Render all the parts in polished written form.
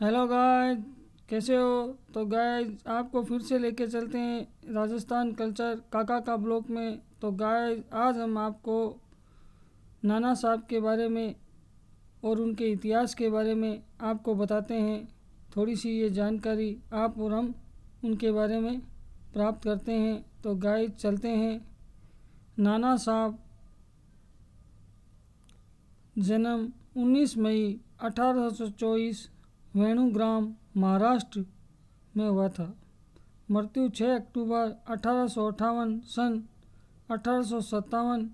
Hello guys, कैसे हो? तो गाइस आपको फिर से लेके चलते हैं राजस्थान कल्चर काका का ब्लॉक में। तो गाइस आज हम आपको नाना साहब के बारे में और उनके इतिहास के बारे में आपको बताते हैं। थोड़ी सी ये जानकारी आप और हम उनके बारे में प्राप्त करते हैं। तो गाइस चलते हैं। नाना साहब जन्म 19 मई 1824 वेणुग्राम महाराष्ट्र में हुआ था। मृत्यु 6 अक्टूबर 1858 सन 1857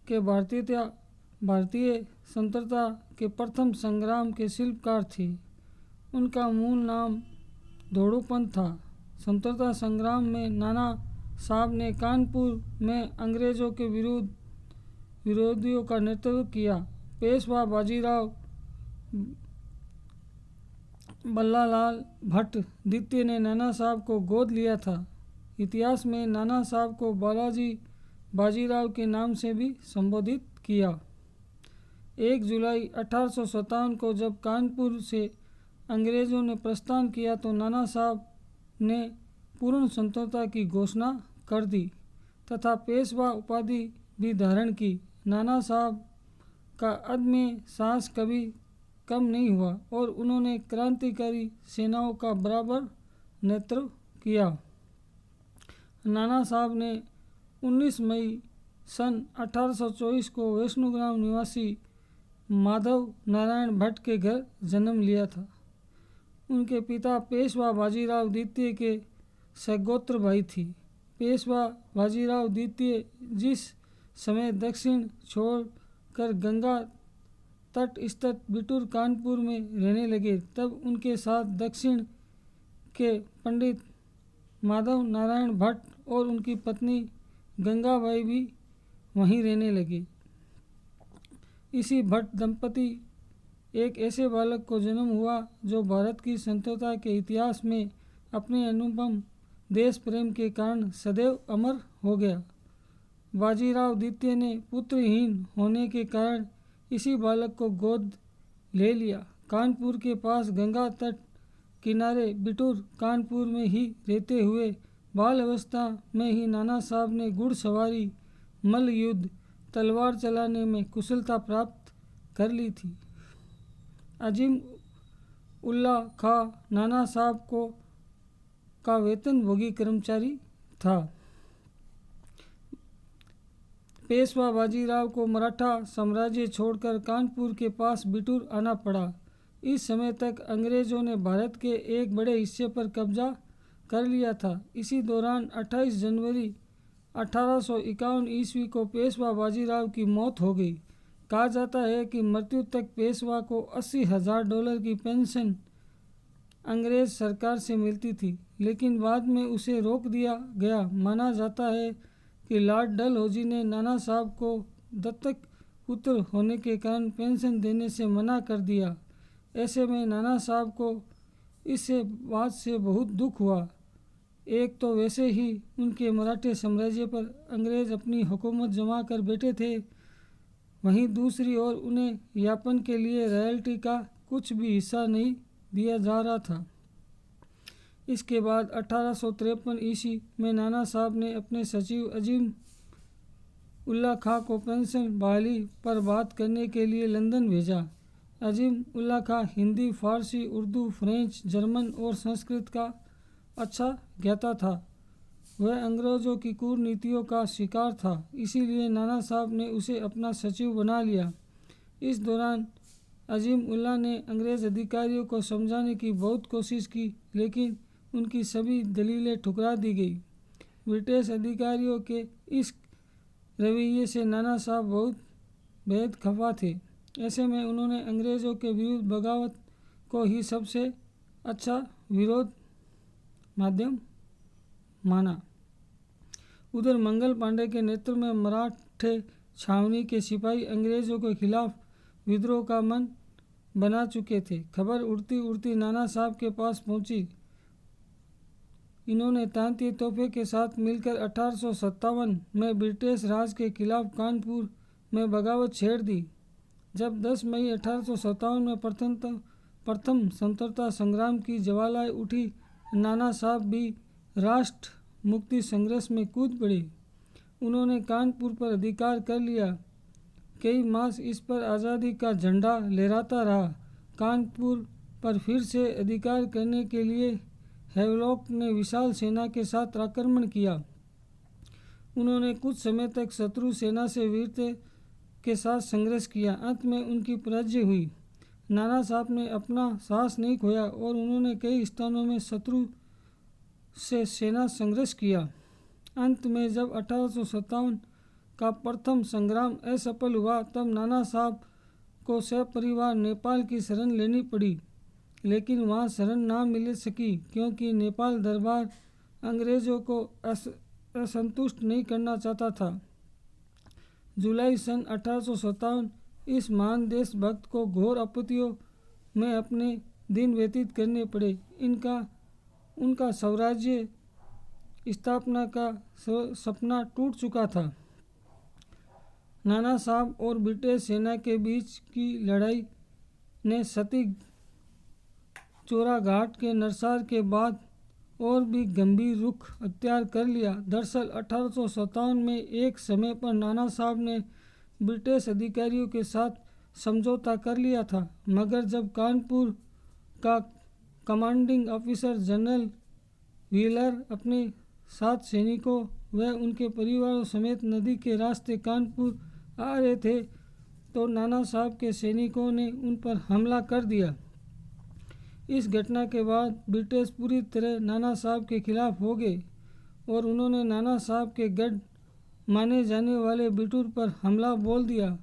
के भारतीय स्वतंत्रता के प्रथम संग्राम के शिल्पकार थे। उनका मूल नाम धोड़ूपंत था। स्वतंत्रता संग्राम में नाना साहब ने कानपुर में अंग्रेज़ों के विरोधियों का नेतृत्व किया। पेशवा बाजीराव बल्लालाल भट्ट द्वितीय ने नाना साहब को गोद लिया था। इतिहास में नाना साहब को बालाजी बाजीराव के नाम से भी संबोधित किया। 1 जुलाई 1857 को जब कानपुर से अंग्रेज़ों ने प्रस्थान किया तो नाना साहब ने पूर्ण स्वतंत्रता की घोषणा कर दी तथा पेशवा उपाधि भी धारण की। नाना साहब का अदम्य साहस कभी कम नहीं हुआ और उन्होंने क्रांतिकारी सेनाओं का बराबर नेतृत्व किया। नाना साहब ने 19 मई सन 1824 को वैष्णोग्राम निवासी माधव नारायण भट्ट के घर जन्म लिया था। उनके पिता पेशवा बाजीराव द्वितीय के सगोत्र भाई थी। पेशवा बाजीराव द्वितीय जिस समय दक्षिण छोड़कर गंगा तट स्थित बिटूर कानपुर में रहने लगे तब उनके साथ दक्षिण के पंडित माधव नारायण भट्ट और उनकी पत्नी गंगाबाई भी वहीं रहने लगे। इसी भट्ट दंपति एक ऐसे बालक को जन्म हुआ जो भारत की स्वतंत्रता के इतिहास में अपने अनुपम देश प्रेम के कारण सदैव अमर हो गया। बाजीराव द्वितीय ने पुत्रहीन होने के कारण इसी बालक को गोद ले लिया। कानपुर के पास गंगा तट किनारे बिटूर कानपुर में ही रहते हुए बाल अवस्था में ही नाना साहब ने घुड़सवारी, मल्ल युद्ध, तलवार चलाने में कुशलता प्राप्त कर ली थी। अजीम उल्ला खां नाना साहब का वेतनभोगी कर्मचारी था। पेशवा बाजीराव को मराठा साम्राज्य छोड़कर कानपुर के पास बिटूर आना पड़ा। इस समय तक अंग्रेज़ों ने भारत के एक बड़े हिस्से पर कब्जा कर लिया था। इसी दौरान 28 जनवरी 1851 ईस्वी को पेशवा बाजीराव की मौत हो गई। कहा जाता है कि मृत्यु तक पेशवा को $80,000 की पेंशन अंग्रेज़ सरकार से मिलती थी, लेकिन बाद में उसे रोक दिया गया। माना जाता है कि लॉर्ड डलहौजी ने नाना साहब को दत्तक पुत्र होने के कारण पेंशन देने से मना कर दिया। ऐसे में नाना साहब को इस बात से बहुत दुख हुआ। एक तो वैसे ही उनके मराठे साम्राज्य पर अंग्रेज़ अपनी हुकूमत जमा कर बैठे थे, वहीं दूसरी ओर उन्हें यापन के लिए रॉयल्टी का कुछ भी हिस्सा नहीं दिया जा रहा था। इसके बाद 1853 ईस्वी में नाना साहब ने अपने सचिव अजीम उल्ला खां को पेंशन बहाली पर बात करने के लिए लंदन भेजा। अजीम उल्ला खां हिंदी, फारसी, उर्दू, फ्रेंच, जर्मन और संस्कृत का अच्छा ज्ञाता था। वह अंग्रेज़ों की कूटनीतियों का शिकार था, इसीलिए नाना साहब ने उसे अपना सचिव बना लिया। इस दौरान अजीम उल्ला ने अंग्रेज़ अधिकारियों को समझाने की बहुत कोशिश की, लेकिन उनकी सभी दलीलें ठुकरा दी गई। ब्रिटिश अधिकारियों के इस रवैये से नाना साहब बहुत बेहद खफा थे। ऐसे में उन्होंने अंग्रेज़ों के विरुद्ध बगावत को ही सबसे अच्छा विरोध माध्यम माना। उधर मंगल पांडे के नेतृत्व में मराठे छावनी के सिपाही अंग्रेज़ों के खिलाफ विद्रोह का मन बना चुके थे। खबर उड़ती उड़ती नाना साहब के पास पहुंची। इन्होंने तांती तोहफे के साथ मिलकर 1857 में ब्रिटिश राज के खिलाफ कानपुर में बगावत छेड़ दी। जब 10 मई 1857 में प्रथम स्वतंत्रता संग्राम की ज्वालाएं उठी, नाना साहब भी राष्ट्र मुक्ति संघर्ष में कूद पड़े। उन्होंने कानपुर पर अधिकार कर लिया। कई मास इस पर आज़ादी का झंडा लहराता रहा। कानपुर पर फिर से अधिकार करने के लिए हैवलॉक ने विशाल सेना के साथ आक्रमण किया। उन्होंने कुछ समय तक शत्रु सेना से वीरता के साथ संघर्ष किया। अंत में उनकी पराजय हुई। नाना साहब ने अपना साहस नहीं खोया और उन्होंने कई स्थानों में शत्रु से सेना संघर्ष किया। अंत में जब 1857 का प्रथम संग्राम असफल हुआ, तब नाना साहब को सपरिवार नेपाल की शरण लेनी पड़ी, लेकिन वहाँ शरण ना मिल सकी क्योंकि नेपाल दरबार अंग्रेज़ों को असंतुष्ट नहीं करना चाहता था। जुलाई सन 1857 इस महान देशभक्त को घोर आपत्तियों में अपने दिन व्यतीत करने पड़े। उनका स्वराज्य स्थापना का सपना टूट चुका था। नाना साहब और ब्रिटिश सेना के बीच की लड़ाई ने सती चोरा घाट के नरसार के बाद और भी गंभीर रुख अख्तियार कर लिया। दरअसल 1857 में एक समय पर नाना साहब ने ब्रिटिश अधिकारियों के साथ समझौता कर लिया था, मगर जब कानपुर का कमांडिंग ऑफिसर जनरल व्हीलर अपने 7 सैनिकों व उनके परिवारों समेत नदी के रास्ते कानपुर आ रहे थे, तो नाना साहब के सैनिकों ने उन पर हमला कर दिया। इस घटना के बाद ब्रिटिश पूरी तरह नाना साहब के खिलाफ हो गए और उन्होंने नाना साहब के गढ़ माने जाने वाले बिठूर पर हमला बोल दिया।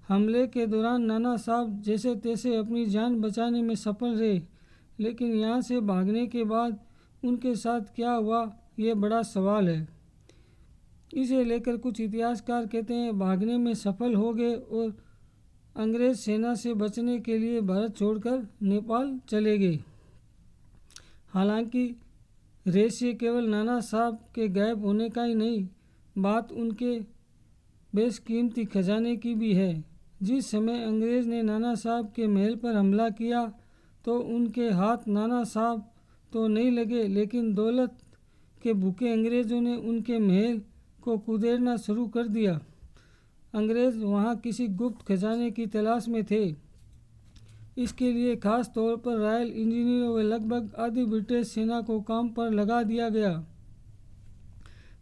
हमले के दौरान नाना साहब जैसे तैसे अपनी जान बचाने में सफल रहे, लेकिन यहाँ से भागने के बाद उनके साथ क्या हुआ, ये बड़ा सवाल है। इसे लेकर कुछ इतिहासकार कहते हैं भागने में सफल हो गए और अंग्रेज सेना से बचने के लिए भारत छोड़कर नेपाल चले गए। हालांकि रहस्य केवल नाना साहब के गायब होने का ही नहीं, बात उनके बेशकीमती खजाने की भी है। जिस समय अंग्रेज ने नाना साहब के महल पर हमला किया तो उनके हाथ नाना साहब तो नहीं लगे, लेकिन दौलत के भूखे अंग्रेज़ों ने उनके महल को कुदेरना शुरू कर दिया। अंग्रेज़ वहाँ किसी गुप्त खजाने की तलाश में थे। इसके लिए खास तौर पर रॉयल इंजीनियरों व लगभग आधी ब्रिटिश सेना को काम पर लगा दिया गया।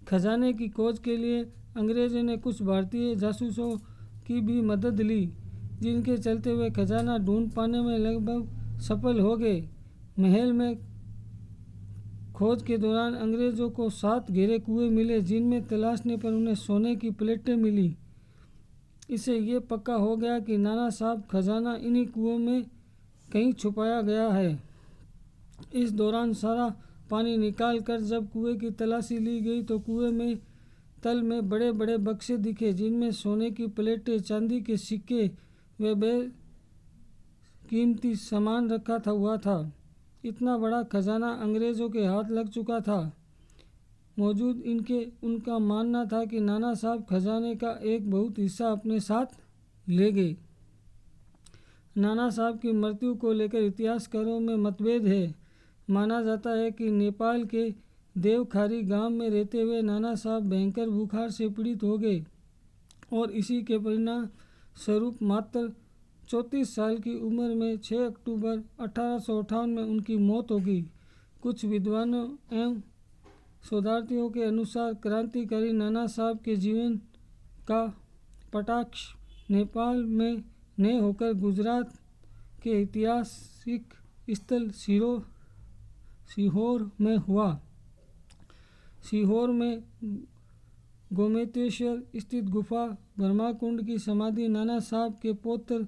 खजाने की खोज के लिए अंग्रेज़ों ने कुछ भारतीय जासूसों की भी मदद ली, जिनके चलते वे खजाना ढूंढ पाने में लगभग सफल हो गए। महल में खोज के दौरान अंग्रेज़ों को 7 गहरे कुएं मिले, जिनमें तलाशने पर उन्हें सोने की प्लेटें मिली। इससे ये पक्का हो गया कि नाना साहब खजाना इन्हीं कुओं में कहीं छुपाया गया है। इस दौरान सारा पानी निकाल कर जब कुएं की तलाशी ली गई तो कुएं में तल में बड़े बड़े बक्से दिखे, जिनमें सोने की प्लेटें, चांदी के सिक्के व बेकीमती सामान रखा हुआ था। इतना बड़ा खजाना अंग्रेज़ों के हाथ लग चुका था। मौजूद उनका मानना था कि नाना साहब खजाने का एक बहुत हिस्सा अपने साथ ले गए। नाना साहब की मृत्यु को लेकर इतिहासकारों में मतभेद है। माना जाता है कि नेपाल के देवखारी गांव में रहते हुए नाना साहब भयंकर बुखार से पीड़ित हो गए और इसी के परिणाम स्वरूप मात्र 34 साल की उम्र में 6 अक्टूबर 1858 में उनकी मौत हो गई। कुछ विद्वानों एवं शोधार्थियों के अनुसार क्रांतिकारी नाना साहब के जीवन का कटाक्ष नेपाल में न होकर गुजरात के ऐतिहासिक स्थल सीहोर में हुआ। सीहोर में गोमतेश्वर स्थित गुफा ब्रह्माकुंड की समाधि नाना साहब के पौत्र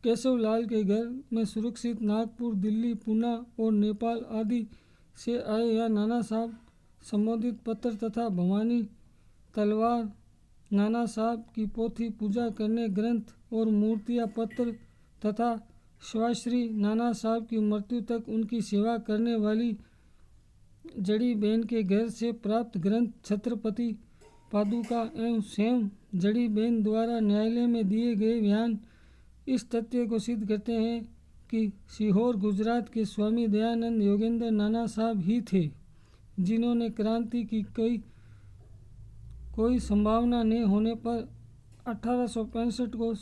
केशवलाल के घर में सुरक्षित। नागपुर, दिल्ली, पूना और नेपाल आदि से आए या नाना साहब संबोधित पत्र तथा भवानी तलवार, नाना साहब की पोथी, पूजा करने ग्रंथ और मूर्तियाँ, पत्र तथा स्वाश्री नाना साहब की मृत्यु तक उनकी सेवा करने वाली जड़ी बेन के घर से प्राप्त ग्रंथ, छत्रपति पादुका एवं स्वयं जड़ी बेन द्वारा न्यायालय में दिए गए बयान इस तथ्य को सिद्ध करते हैं कि सीहोर गुजरात के स्वामी दयानंद योगेंद्र नाना साहब ही थे जिन्होंने क्रांति की कोई संभावना नहीं होने पर 1865 को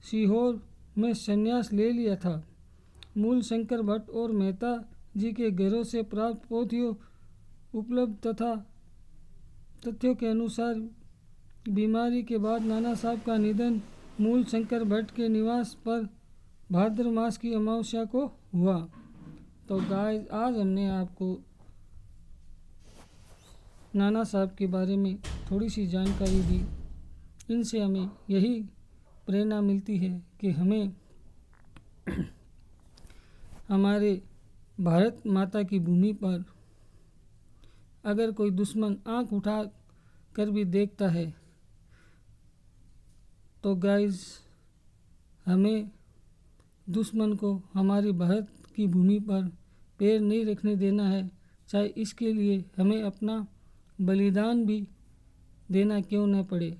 सीहोर में संन्यास ले लिया था। मूल शंकर भट्ट और मेहता जी के घरों से प्राप्त पोथियों उपलब्ध तथा तथ्यों के अनुसार बीमारी के बाद नाना साहब का निधन मूल शंकर भट्ट के निवास पर भाद्र मास की अमावस्या को हुआ। तो गाइस, आज हमने आपको नाना साहब के बारे में थोड़ी सी जानकारी दी। इनसे हमें यही प्रेरणा मिलती है कि हमें हमारे भारत माता की भूमि पर अगर कोई दुश्मन आंख उठा कर भी देखता है तो गाइस, हमें दुश्मन को हमारी भारत की भूमि पर पैर नहीं रखने देना है, चाहे इसके लिए हमें अपना बलिदान भी देना क्यों न पड़े।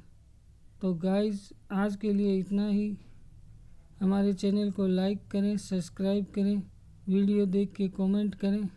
तो गाइस, आज के लिए इतना ही। हमारे चैनल को लाइक करें, सब्सक्राइब करें, वीडियो देख के कमेंट करें।